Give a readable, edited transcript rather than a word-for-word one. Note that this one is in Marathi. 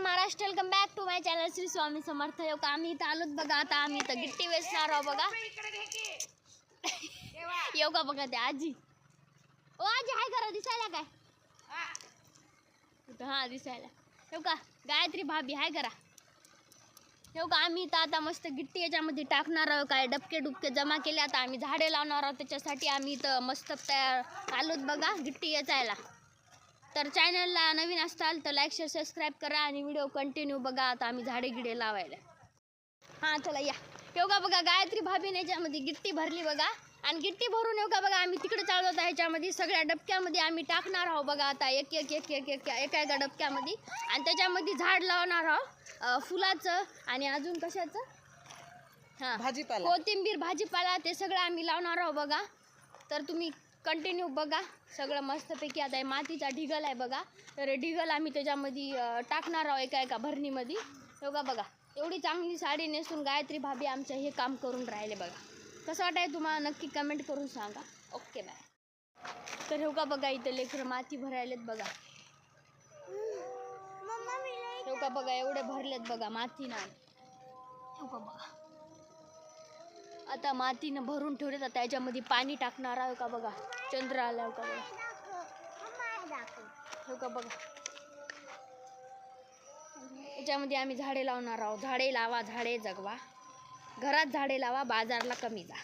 Maharashtra, welcome back to my channel Shri Swami Samarth. हो का आम्ही इथं आलोत बघा. आता आम्ही इथं गिट्टी वेचणार आहोत बघा. येऊ का बघा ते आजी. ओ आजी हाय करा दिसायला काय? हा दिसायला. येऊ का गायत्री भाभी हाय करा. येऊ का आम्ही इथं आता मस्त गिट्टी याच्यामध्ये टाकणार आहोत. काय डबके डुबके जमा केले. आता आम्ही झाडे लावणार आहोत. त्याच्यासाठी आम्ही इथं मस्त तयार आलोत बघा गिट्टी वेचायला. तर चॅनलला नवीन असाल तर लाईक शेअर सबस्क्राईब करा आणि व्हिडिओ कंटिन्यू बघा. आता आम्ही झाडे गिडे लावायला. हां चला या. येऊ का बघा गायत्री भाभीने ह्याच्यामध्ये गिट्टी भरली बघा. आणि गिट्टी भरून येऊ का बघा आम्ही तिकडे चाललो होतो. ह्याच्यामध्ये सगळ्या डबक्यामध्ये आम्ही टाकणार आहोत बघा. आता एक एक एक एक एक एका एका डबक्यामध्ये. आणि त्याच्यामध्ये झाड लावणार आहोत फुलाचं आणि अजून कशाचं हां भाजीपाला कोथिंबीर भाजीपाला ते सगळं आम्ही लावणार आहोत बघा. तर तुम्ही कंटिन्यू बघा सगळं मस्तपैकी. आता मातीचा ढिगल आहे बघा. तर ढिगल आम्ही त्याच्यामध्ये टाकणार आहोत एका एका भरणीमध्ये. बघा बघा एवढी चांगली साडी नेसून गायत्री भाभी आमच्या हे काम करून राहिले बघा. कसं वाटाय तुम्हाला नक्की कमेंट करून सांगा. Okay bye. तर हो का बघा इथं लेकरं माती भरायलेत बघा. हो का बघा एवढे भरलेत बघा मातीनं. हो का बघा आता मातीनं भरून ठेवलेत. आता याच्यामध्ये पाणी टाकणार आहे का बघा. चंद्र आला हो का बघा. हो का बघा याच्यामध्ये आम्ही झाडे लावणार आहोत. झाडे लावा झाडे जगवा. घरात झाडे लावा बाजारला कमी जा.